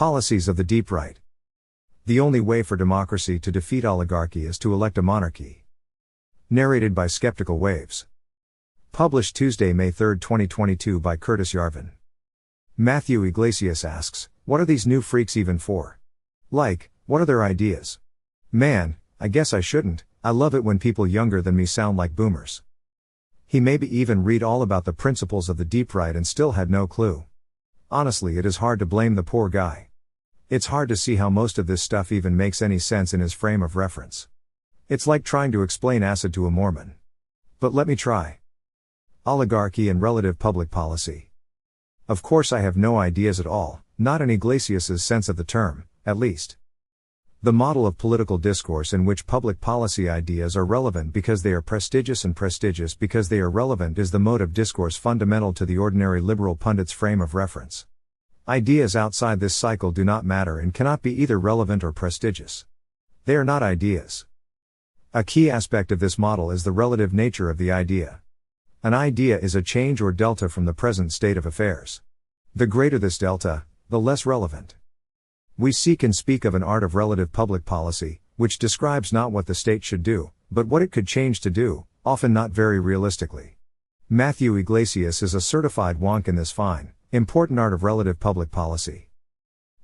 Policies of the Deep Right. The only way for democracy to defeat oligarchy is to elect a monarchy. Narrated by Skeptical Waves. Published Tuesday, May 3, 2022 by Curtis Yarvin. Matthew Iglesias asks, what are these new freaks even for? Like, what are their ideas? Man, I guess I shouldn't. I love it when people younger than me sound like boomers. He maybe even read all about the principles of the deep right and still had no clue. Honestly, it is hard to blame the poor guy. It's hard to see how most of this stuff even makes any sense in his frame of reference. It's like trying to explain acid to a Mormon. But let me try. Oligarchy and relative public policy. Of course I have no ideas at all, not in Iglesias's sense of the term, at least. The model of political discourse in which public policy ideas are relevant because they are prestigious and prestigious because they are relevant is the mode of discourse fundamental to the ordinary liberal pundit's frame of reference. Ideas outside this cycle do not matter and cannot be either relevant or prestigious. They are not ideas. A key aspect of this model is the relative nature of the idea. An idea is a change or delta from the present state of affairs. The greater this delta, the less relevant. We seek and speak of an art of relative public policy, which describes not what the state should do, but what it could change to do, often not very realistically. Matthew Iglesias is a certified wonk in this fine, important art of relative public policy.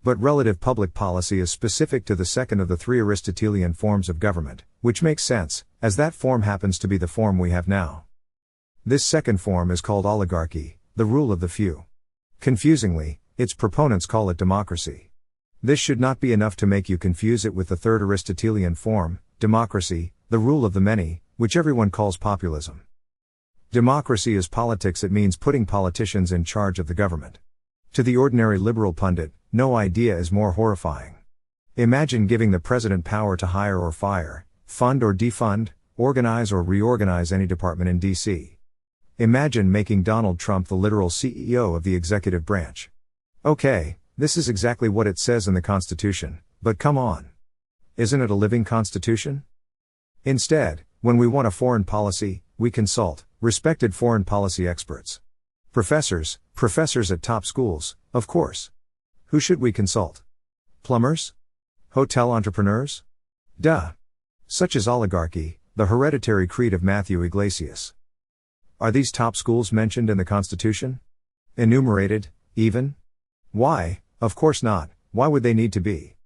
But relative public policy is specific to the second of the three Aristotelian forms of government, which makes sense, as that form happens to be the form we have now. This second form is called oligarchy, the rule of the few. Confusingly, its proponents call it democracy. This should not be enough to make you confuse it with the third Aristotelian form, democracy, the rule of the many, which everyone calls populism. Democracy is politics. It means putting politicians in charge of the government. To the ordinary liberal pundit, no idea is more horrifying. Imagine giving the president power to hire or fire, fund or defund, organize or reorganize any department in D.C. Imagine making Donald Trump the literal CEO of the executive branch. Okay, this is exactly what it says in the Constitution, but come on. Isn't it a living Constitution? Instead, when we want a foreign policy, we consult respected foreign policy experts. Professors at top schools, of course. Who should we consult? Plumbers? Hotel entrepreneurs? Duh. Such is oligarchy, the hereditary creed of Matthew Iglesias. Are these top schools mentioned in the Constitution? Enumerated, even? Why? Of course not. Why would they need to be?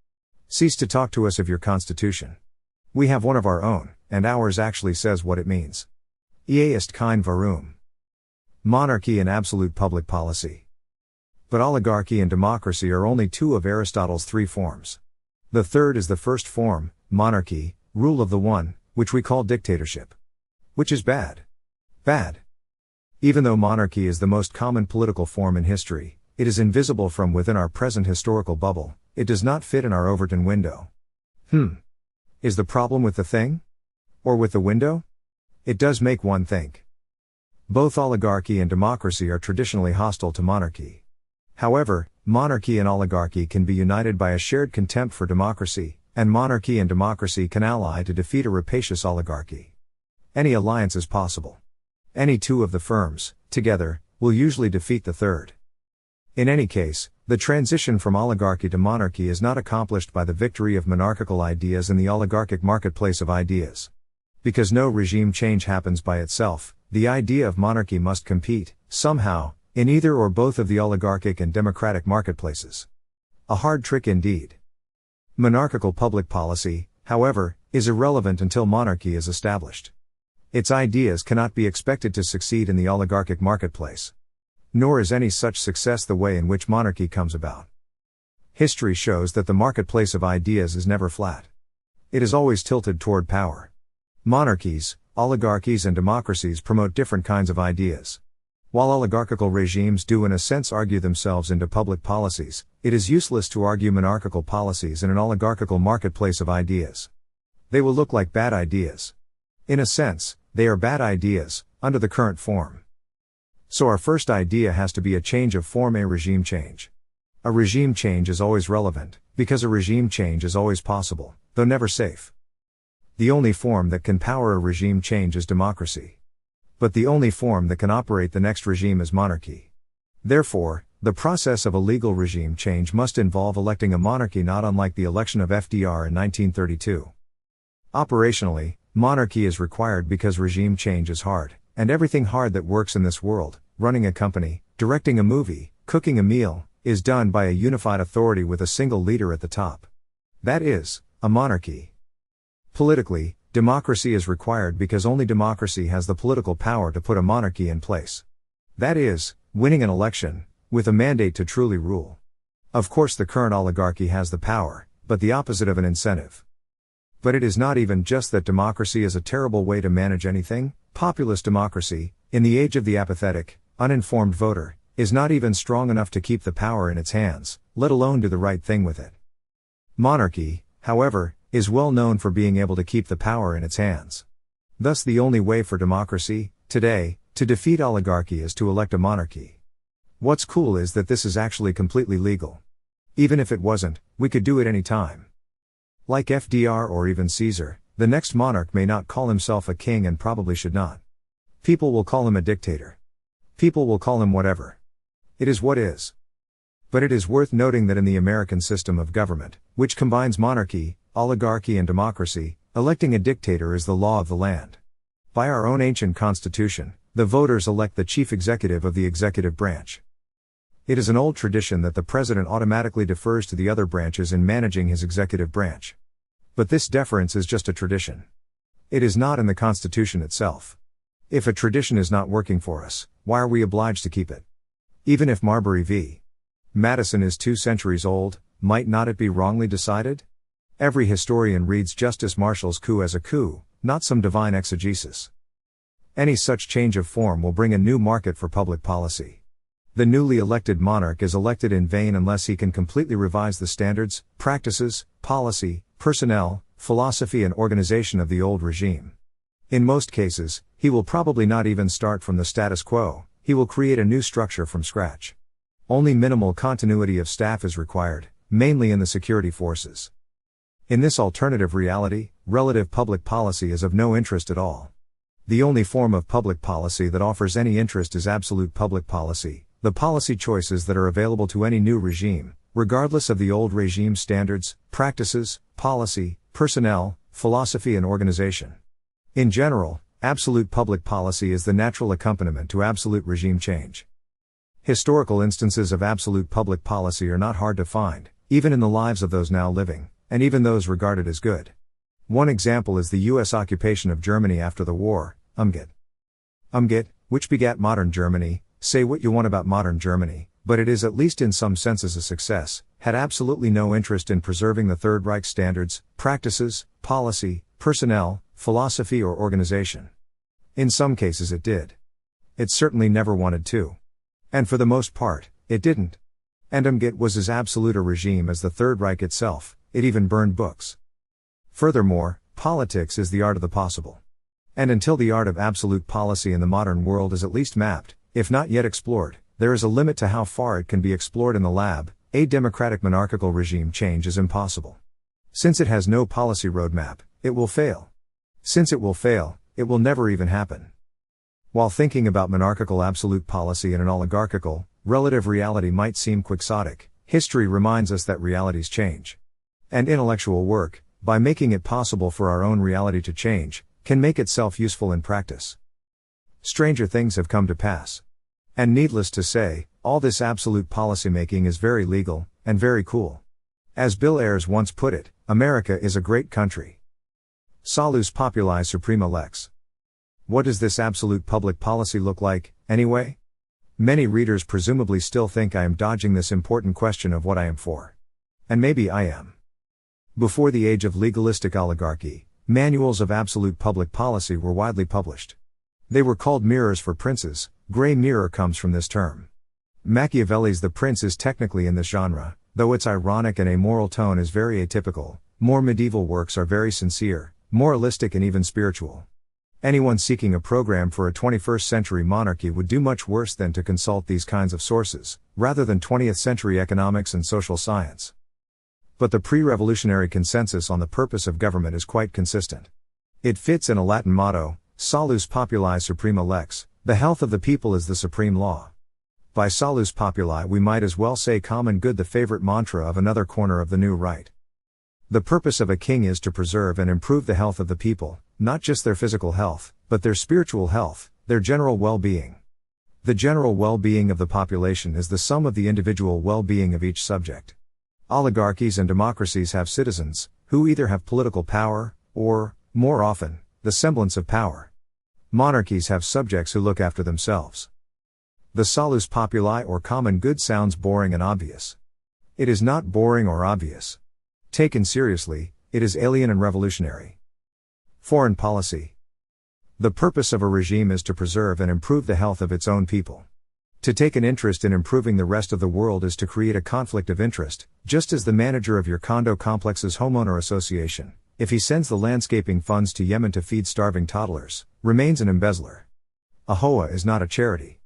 Cease to talk to us of your Constitution. We have one of our own, and ours actually says what it means. Ea ist kein Warum. Monarchy and absolute public policy. But oligarchy and democracy are only two of Aristotle's three forms. The third is the first form, monarchy, rule of the one, which we call dictatorship. Which is bad. Bad. Even though monarchy is the most common political form in history, it is invisible from within our present historical bubble. It does not fit in our Overton window. Is the problem with the thing? Or with the window? It does make one think. Both oligarchy and democracy are traditionally hostile to monarchy. However, monarchy and oligarchy can be united by a shared contempt for democracy, and monarchy and democracy can ally to defeat a rapacious oligarchy. Any alliance is possible. Any two of the firms, together, will usually defeat the third. In any case, the transition from oligarchy to monarchy is not accomplished by the victory of monarchical ideas in the oligarchic marketplace of ideas. Because no regime change happens by itself, the idea of monarchy must compete, somehow, in either or both of the oligarchic and democratic marketplaces. A hard trick indeed. Monarchical public policy, however, is irrelevant until monarchy is established. Its ideas cannot be expected to succeed in the oligarchic marketplace. Nor is any such success the way in which monarchy comes about. History shows that the marketplace of ideas is never flat. It is always tilted toward power. Monarchies, oligarchies and democracies promote different kinds of ideas. While oligarchical regimes do in a sense argue themselves into public policies, it is useless to argue monarchical policies in an oligarchical marketplace of ideas. They will look like bad ideas. In a sense, they are bad ideas, under the current form. So our first idea has to be a change of form, a regime change. A regime change is always relevant, because a regime change is always possible, though never safe. The only form that can power a regime change is democracy. But the only form that can operate the next regime is monarchy. Therefore, The process of a legal regime change must involve electing a monarchy, not unlike the election of FDR in 1932. Operationally, monarchy is required because regime change is hard, and everything hard that works in this world, running a company, directing a movie, cooking a meal, is done by a unified authority with a single leader at the top. That is, a monarchy. Politically, democracy is required because only democracy has the political power to put a monarchy in place. That is, winning an election, with a mandate to truly rule. Of course, the current oligarchy has the power, but the opposite of an incentive. But it is not even just that democracy is a terrible way to manage anything. Populist democracy, in the age of the apathetic, uninformed voter, is not even strong enough to keep the power in its hands, let alone do the right thing with it. Monarchy, however, is well known for being able to keep the power in its hands. Thus, the only way for democracy, today, to defeat oligarchy is to elect a monarchy. What's cool is that this is actually completely legal. Even if it wasn't, we could do it any time. Like FDR or even Caesar, the next monarch may not call himself a king and probably should not. People will call him a dictator. People will call him whatever. It is what is. But it is worth noting that in the American system of government, which combines monarchy, oligarchy and democracy, electing a dictator is the law of the land. By our own ancient constitution, the voters elect the chief executive of the executive branch. It is an old tradition that the president automatically defers to the other branches in managing his executive branch. But this deference is just a tradition. It is not in the Constitution itself. If a tradition is not working for us, why are we obliged to keep it? Even if Marbury v. Madison is 2 centuries old, might not it be wrongly decided? Every historian reads Justice Marshall's coup as a coup, not some divine exegesis. Any such change of form will bring a new market for public policy. The newly elected monarch is elected in vain unless he can completely revise the standards, practices, policy, personnel, philosophy and organization of the old regime. In most cases, he will probably not even start from the status quo, he will create a new structure from scratch. Only minimal continuity of staff is required, mainly in the security forces. In this alternative reality, relative public policy is of no interest at all. The only form of public policy that offers any interest is absolute public policy, the policy choices that are available to any new regime, regardless of the old regime's standards, practices, policy, personnel, philosophy and organization. In general, absolute public policy is the natural accompaniment to absolute regime change. Historical instances of absolute public policy are not hard to find, even in the lives of those now living, and even those regarded as good. One example is the U.S. occupation of Germany after the war, UMGIT, which begat modern Germany. Say what you want about modern Germany, but it is at least in some senses a success, had absolutely no interest in preserving the Third Reich standards, practices, policy, personnel, philosophy or organization. In some cases it did. It certainly never wanted to. And for the most part, it didn't. And UMGIT was as absolute a regime as the Third Reich itself, it even burned books. Furthermore, politics is the art of the possible. And until the art of absolute policy in the modern world is at least mapped, if not yet explored, there is a limit to how far it can be explored in the lab. A democratic monarchical regime change is impossible. Since it has no policy roadmap, it will fail. Since it will fail, it will never even happen. While thinking about monarchical absolute policy in an oligarchical, relative reality might seem quixotic, history reminds us that realities change. And intellectual work, by making it possible for our own reality to change, can make itself useful in practice. Stranger things have come to pass. And needless to say, all this absolute policymaking is very legal, and very cool. As Bill Ayers once put it, America is a great country. Salus populi suprema lex. What does this absolute public policy look like, anyway? Many readers presumably still think I am dodging this important question of what I am for. And maybe I am. Before the age of legalistic oligarchy, manuals of absolute public policy were widely published. They were called mirrors for princes. Grey mirror comes from this term. Machiavelli's The Prince is technically in this genre, though its ironic and amoral tone is very atypical. More medieval works are very sincere, moralistic and even spiritual. Anyone seeking a program for a 21st century monarchy would do much worse than to consult these kinds of sources, rather than 20th century economics and social science. But the pre-revolutionary consensus on the purpose of government is quite consistent. It fits in a Latin motto, Salus populi suprema lex, the health of the people is the supreme law. By salus populi we might as well say common good, the favorite mantra of another corner of the new right. The purpose of a king is to preserve and improve the health of the people, not just their physical health, but their spiritual health, their general well-being. The general well-being of the population is the sum of the individual well-being of each subject. Oligarchies and democracies have citizens, who either have political power, or, more often, the semblance of power. Monarchies have subjects who look after themselves. The salus populi or common good sounds boring and obvious. It is not boring or obvious. Taken seriously, it is alien and revolutionary. Foreign policy. The purpose of a regime is to preserve and improve the health of its own people. To take an interest in improving the rest of the world is to create a conflict of interest, just as the manager of your condo complex's homeowner association, if he sends the landscaping funds to Yemen to feed starving toddlers, remains an embezzler. A hoa is not a charity.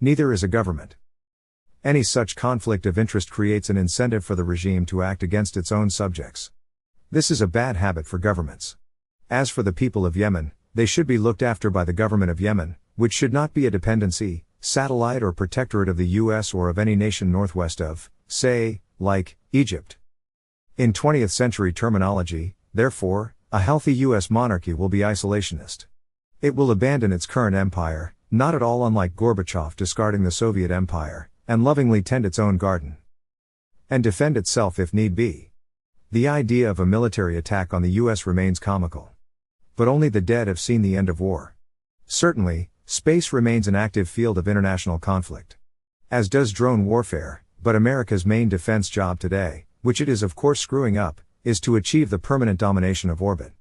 Neither is a government. Any such conflict of interest creates an incentive for the regime to act against its own subjects. This is a bad habit for governments. As for the people of Yemen, they should be looked after by the government of Yemen, which should not be a dependency, satellite or protectorate of the US or of any nation northwest of, say, like, Egypt. In 20th century terminology, therefore, a healthy US monarchy will be isolationist. It will abandon its current empire, not at all unlike Gorbachev discarding the Soviet Empire, and lovingly tend its own garden. And defend itself if need be. The idea of a military attack on the US remains comical. But only the dead have seen the end of war. Certainly, space remains an active field of international conflict. As does drone warfare, but America's main defense job today, which it is of course screwing up, is to achieve the permanent domination of orbit.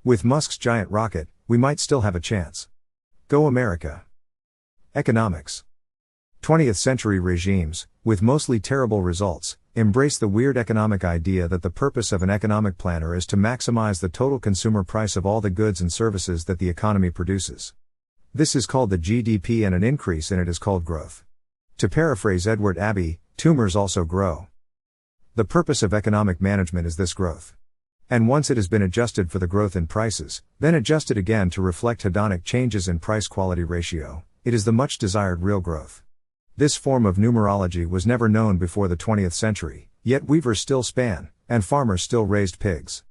With Musk's giant rocket, we might still have a chance. Go America. Economics. 20th century regimes, with mostly terrible results, embrace the weird economic idea that the purpose of an economic planner is to maximize the total consumer price of all the goods and services that the economy produces. This is called the GDP and an increase in it is called growth. To paraphrase Edward Abbey, tumors also grow. The purpose of economic management is this growth. And once it has been adjusted for the growth in prices, then adjusted again to reflect hedonic changes in price-quality ratio, it is the much desired real growth. This form of numerology was never known before the 20th century, yet weavers still span, and farmers still raised pigs.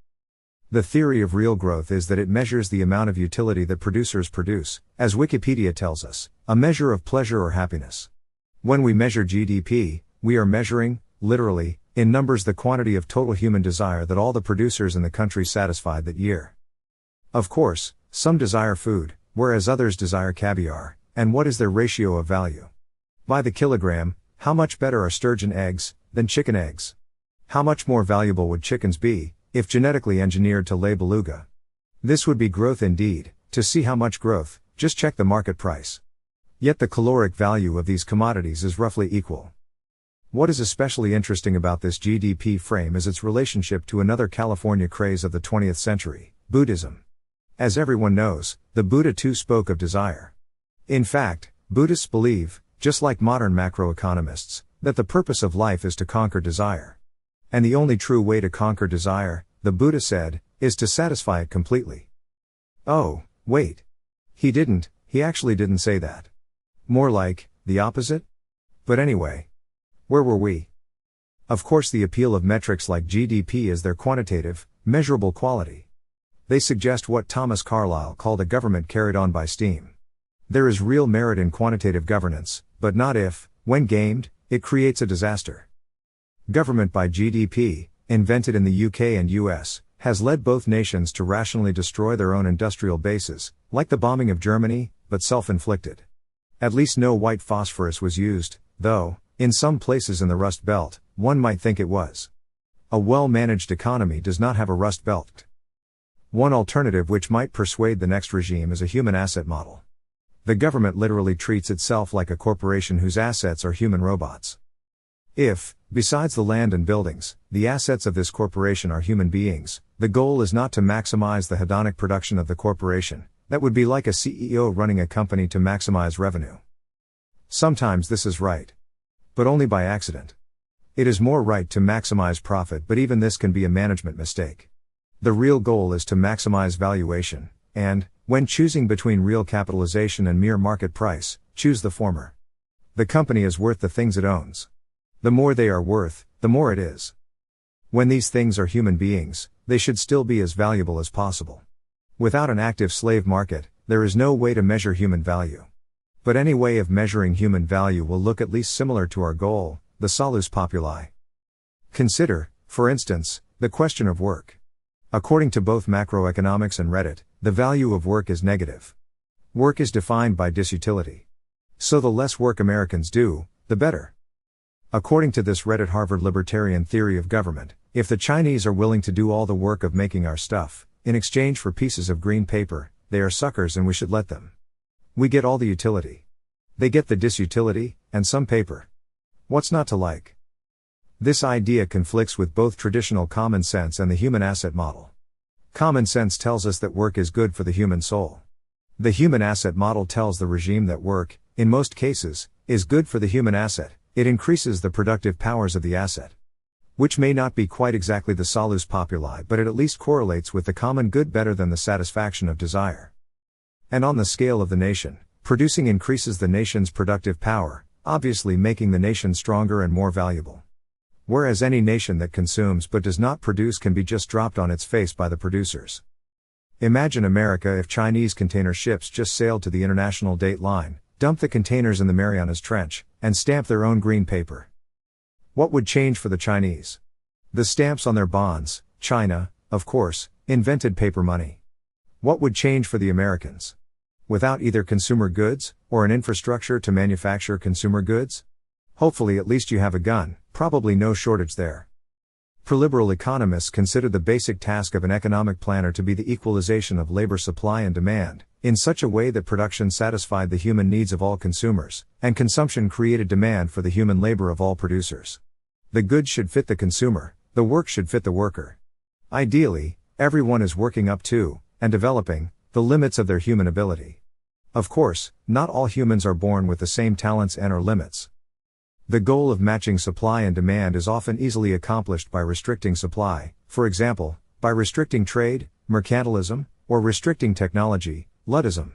The theory of real growth is that it measures the amount of utility that producers produce, as Wikipedia tells us, a measure of pleasure or happiness. When we measure GDP, we are measuring, literally, in numbers the quantity of total human desire that all the producers in the country satisfied that year. Of course, some desire food, whereas others desire caviar, and what is their ratio of value? By the kilogram, how much better are sturgeon eggs than chicken eggs? How much more valuable would chickens be, if genetically engineered to lay beluga? This would be growth indeed. To see how much growth, just check the market price. Yet the caloric value of these commodities is roughly equal. What is especially interesting about this GDP frame is its relationship to another California craze of the 20th century, Buddhism. As everyone knows, the Buddha too spoke of desire. In fact, Buddhists believe, just like modern macroeconomists, that the purpose of life is to conquer desire. And the only true way to conquer desire, the Buddha said, is to satisfy it completely. Oh, wait. He actually didn't say that. More like, the opposite? But anyway. Where were we? Of course the appeal of metrics like GDP is their quantitative, measurable quality. They suggest what Thomas Carlyle called a government carried on by steam. There is real merit in quantitative governance, but not if, when gamed, it creates a disaster. Government by GDP, invented in the UK and US, has led both nations to rationally destroy their own industrial bases, like the bombing of Germany, but self-inflicted. At least no white phosphorus was used, though, in some places in the Rust Belt, one might think it was. A well-managed economy does not have a Rust Belt. One alternative which might persuade the next regime is a human asset model. The government literally treats itself like a corporation whose assets are human robots. If, besides the land and buildings, the assets of this corporation are human beings, the goal is not to maximize the hedonic production of the corporation. That would be like a CEO running a company to maximize revenue. Sometimes this is right. But only by accident. It is more right to maximize profit, but even this can be a management mistake. The real goal is to maximize valuation, and, when choosing between real capitalization and mere market price, choose the former. The company is worth the things it owns. The more they are worth, the more it is. When these things are human beings, they should still be as valuable as possible. Without an active slave market, there is no way to measure human value. But any way of measuring human value will look at least similar to our goal, the salus populi. Consider, for instance, the question of work. According to both macroeconomics and Reddit, the value of work is negative. Work is defined by disutility. So the less work Americans do, the better. According to this Reddit Harvard libertarian theory of government, if the Chinese are willing to do all the work of making our stuff, in exchange for pieces of green paper, they are suckers and we should let them. We get all the utility. They get the disutility, and some paper. What's not to like? This idea conflicts with both traditional common sense and the human asset model. Common sense tells us that work is good for the human soul. The human asset model tells the regime that work, in most cases, is good for the human asset. It increases the productive powers of the asset. Which may not be quite exactly the salus populi, but it at least correlates with the common good better than the satisfaction of desire. And on the scale of the nation, producing increases the nation's productive power, obviously making the nation stronger and more valuable. Whereas any nation that consumes but does not produce can be just dropped on its face by the producers. Imagine America if Chinese container ships just sailed to the international date line, dumped the containers in the Marianas Trench, and stamped their own green paper. What would change for the Chinese? The stamps on their bonds. China, of course, invented paper money. What would change for the Americans? Without either consumer goods, or an infrastructure to manufacture consumer goods? Hopefully at least you have a gun, probably no shortage there. Liberal economists consider the basic task of an economic planner to be the equalization of labor supply and demand, in such a way that production satisfied the human needs of all consumers, and consumption created demand for the human labor of all producers. The goods should fit the consumer, the work should fit the worker. Ideally, everyone is working up to, and developing, the limits of their human ability. Of course, not all humans are born with the same talents and/or limits. The goal of matching supply and demand is often easily accomplished by restricting supply, for example, by restricting trade, mercantilism, or restricting technology, Luddism.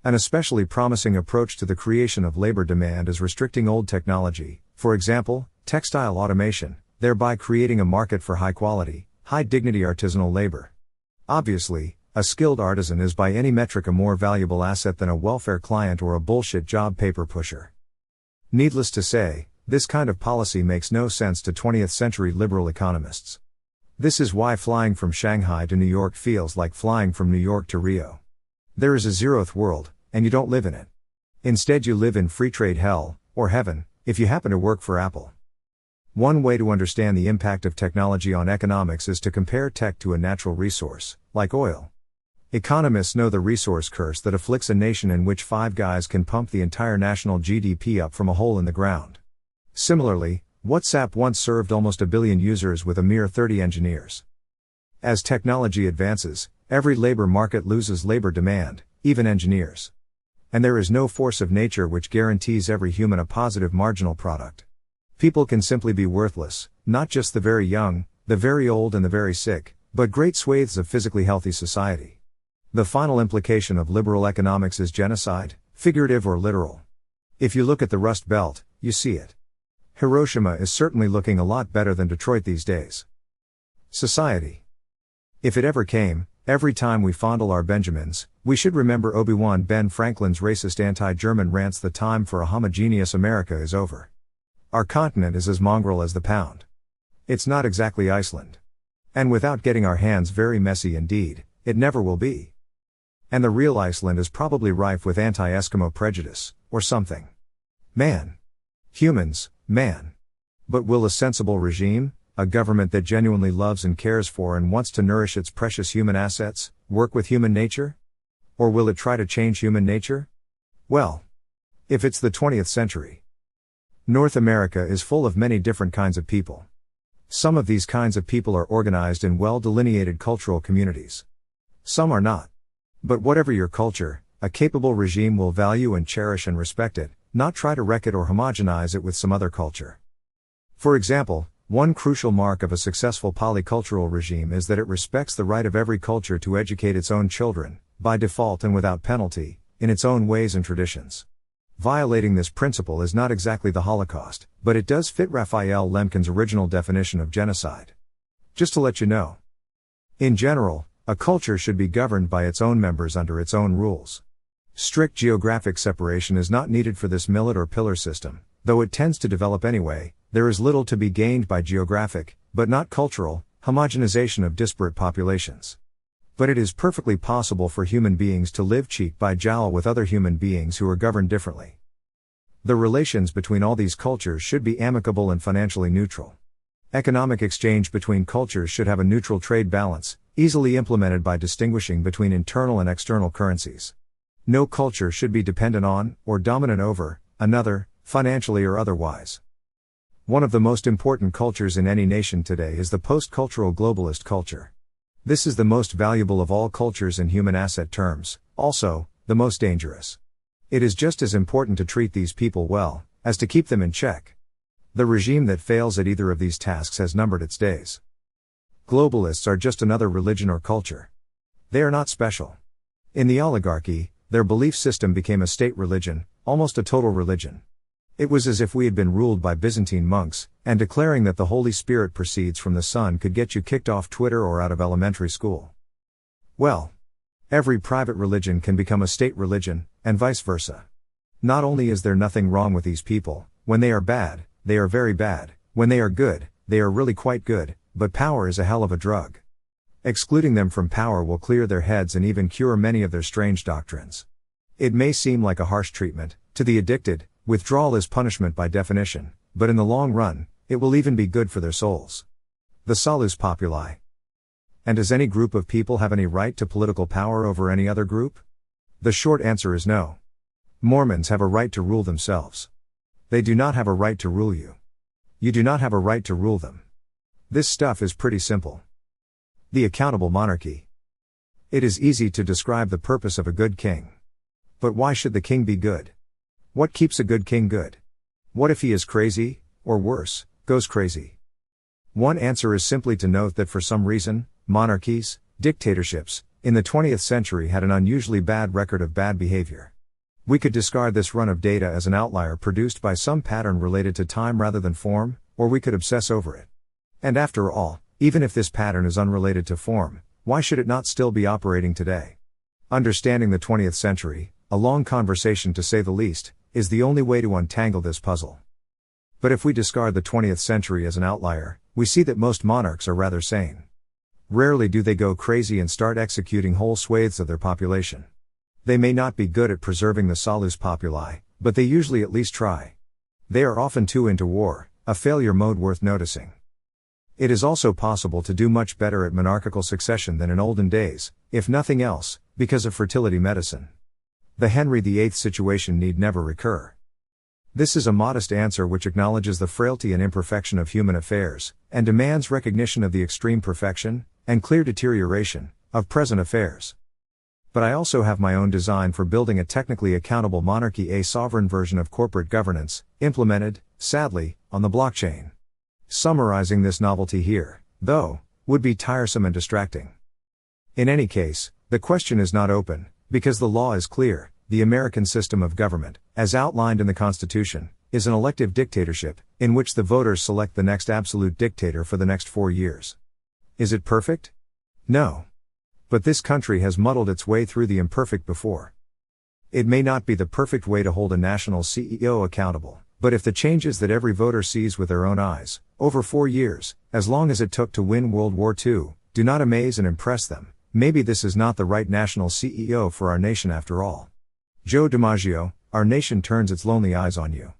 An especially promising approach to the creation of labor demand is restricting old technology, for example, textile automation, thereby creating a market for high-quality, high-dignity artisanal labor. Obviously, a skilled artisan is by any metric a more valuable asset than a welfare client or a bullshit job paper pusher. Needless to say, this kind of policy makes no sense to 20th century liberal economists. This is why flying from Shanghai to New York feels like flying from New York to Rio. There is a zeroth world, and you don't live in it. Instead you live in free trade hell, or heaven, if you happen to work for Apple. One way to understand the impact of technology on economics is to compare tech to a natural resource, like oil. Economists know the resource curse that afflicts a nation in which 5 guys can pump the entire national GDP up from a hole in the ground. Similarly, WhatsApp once served almost 1 billion users with a mere 30 engineers. As technology advances, every labor market loses labor demand, even engineers. And there is no force of nature which guarantees every human a positive marginal product. People can simply be worthless, not just the very young, the very old and the very sick, but great swathes of physically healthy society. The final implication of liberal economics is genocide, figurative or literal. If you look at the Rust Belt, you see it. Hiroshima is certainly looking a lot better than Detroit these days. Society. If it ever came, every time we fondle our Benjamins, we should remember Obi-Wan Ben Franklin's racist anti-German rants. The time for a homogeneous America is over. Our continent is as mongrel as the pound. It's not exactly Iceland. And without getting our hands very messy indeed, it never will be. And the real Iceland is probably rife with anti-Eskimo prejudice, or something. Man. Humans, man. But will a sensible regime, a government that genuinely loves and cares for and wants to nourish its precious human assets, work with human nature? Or will it try to change human nature? Well, if it's the 20th century. North America is full of many different kinds of people. Some of these kinds of people are organized in well-delineated cultural communities. Some are not. But whatever your culture, a capable regime will value and cherish and respect it, not try to wreck it or homogenize it with some other culture. For example, one crucial mark of a successful polycultural regime is that it respects the right of every culture to educate its own children, by default and without penalty, in its own ways and traditions. Violating this principle is not exactly the Holocaust, but it does fit Raphael Lemkin's original definition of genocide. Just to let you know. In general, a culture should be governed by its own members under its own rules. Strict geographic separation is not needed for this millet or pillar system, though it tends to develop anyway. There is little to be gained by geographic, but not cultural, homogenization of disparate populations. But it is perfectly possible for human beings to live cheek by jowl with other human beings who are governed differently. The relations between all these cultures should be amicable and financially neutral. Economic exchange between cultures should have a neutral trade balance, easily implemented by distinguishing between internal and external currencies. No culture should be dependent on, or dominant over, another, financially or otherwise. One of the most important cultures in any nation today is the post-cultural globalist culture. This is the most valuable of all cultures in human asset terms, also, the most dangerous. It is just as important to treat these people well, as to keep them in check. The regime that fails at either of these tasks has numbered its days. Globalists are just another religion or culture. They are not special. In the oligarchy, their belief system became a state religion, almost a total religion. It was as if we had been ruled by Byzantine monks, and declaring that the Holy Spirit proceeds from the sun could get you kicked off Twitter or out of elementary school. Well, every private religion can become a state religion, and vice versa. Not only is there nothing wrong with these people, when they are bad, they are very bad, when they are good, they are really quite good, but power is a hell of a drug. Excluding them from power will clear their heads and even cure many of their strange doctrines. It may seem like a harsh treatment, to the addicted. Withdrawal is punishment by definition, but in the long run, it will even be good for their souls. The salus populi. And does any group of people have any right to political power over any other group? The short answer is no. Mormons have a right to rule themselves. They do not have a right to rule you. You do not have a right to rule them. This stuff is pretty simple. The accountable monarchy. It is easy to describe the purpose of a good king. But why should the king be good? What keeps a good king good? What if he is crazy, or worse, goes crazy? One answer is simply to note that for some reason, monarchies, dictatorships, in the 20th century had an unusually bad record of bad behavior. We could discard this run of data as an outlier produced by some pattern related to time rather than form, or we could obsess over it. And after all, even if this pattern is unrelated to form, why should it not still be operating today? Understanding the 20th century, a long conversation to say the least, is the only way to untangle this puzzle. But if we discard the 20th century as an outlier, we see that most monarchs are rather sane. Rarely do they go crazy and start executing whole swathes of their population. They may not be good at preserving the salus populi, but they usually at least try. They are often too into war, a failure mode worth noticing. It is also possible to do much better at monarchical succession than in olden days, if nothing else, because of fertility medicine. The Henry VIII situation need never recur. This is a modest answer which acknowledges the frailty and imperfection of human affairs, and demands recognition of the extreme perfection, and clear deterioration, of present affairs. But I also have my own design for building a technically accountable monarchy, a sovereign version of corporate governance, implemented, sadly, on the blockchain. Summarizing this novelty here, though, would be tiresome and distracting. In any case, the question is not open, because the law is clear. The American system of government, as outlined in the Constitution, is an elective dictatorship, in which the voters select the next absolute dictator for the next 4 years. Is it perfect? No. But this country has muddled its way through the imperfect before. It may not be the perfect way to hold a national CEO accountable, but if the changes that every voter sees with their own eyes, over 4 years, as long as it took to win World War II, do not amaze and impress them, maybe this is not the right national CEO for our nation after all. Joe DiMaggio, our nation turns its lonely eyes on you.